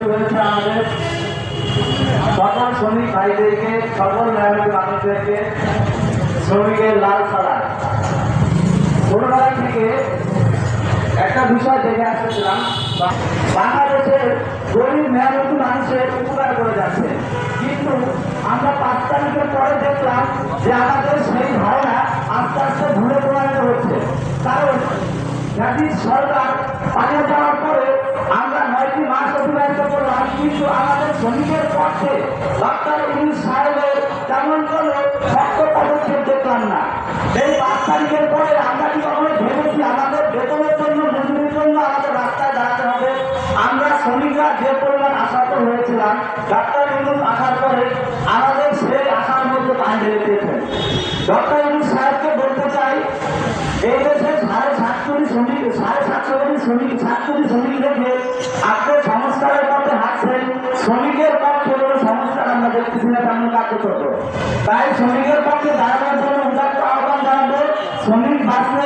হয়েছে আমাদের সকল শ্রমিক ভাইদেরকে, সকল মেহনতি মানুষদেরকে শ্রমিকের লাল সালাদ। ছোটবেলা থেকে একটা বিষয় দেখে আসতেছিলাম, বাংলাদেশের গরিব মেহনতি মানুষের উপকার করে যাচ্ছে, কিন্তু আমরা 5 তারিখের পরে দেখলাম যে আমাদের সেই ধারণা আস্তে আস্তে ভুলে প্রমাণিত হচ্ছে। কারণ ব্রিটিশ সরকার পালিয়ে যাওয়ার পরে আমরা 9টি মাস অতিবাহিত করলাম, কিন্তু আমাদের শ্রমিকের পক্ষে ডক্টর ইউনূস সাহেবের তেমন কোনো শক্ত পদক্ষেপ দেখলাম না। এই 5 তারিখের পরে আমরা কি কখনো ভেবেছি আমাদের বেতনের জন্য, মজুরির জন্য আমাদের রাস্তায় দাঁড়াতে হবে? আমরা শ্রমিকরা যে পরিমাণ আশাত হয়েছিলাম, ডক্টর ইউনূস আসার পরে আমাদের সেই আশার মধ্যে পানি ঢেলে দিয়েছেন। ডক্টর ইউনূস সাহেবকে বলতে চাই, এই দেশে 7.5 কোটি শ্রমিক, 7.5 কোটি শ্রমিক, 7 কোটি শ্রমিক রেখে আপনি সংস্কারের পথে হাঁটছেন। শ্রমিকের পক্ষে কোনো সংস্কার আমরা দেখতেছি না, তেমন কার্যকর। তাই শ্রমিকের পক্ষে দাঁড়ানোর জন্য উদাত্ত আহ্বান জানাবো। শ্রমিক বাঁচলে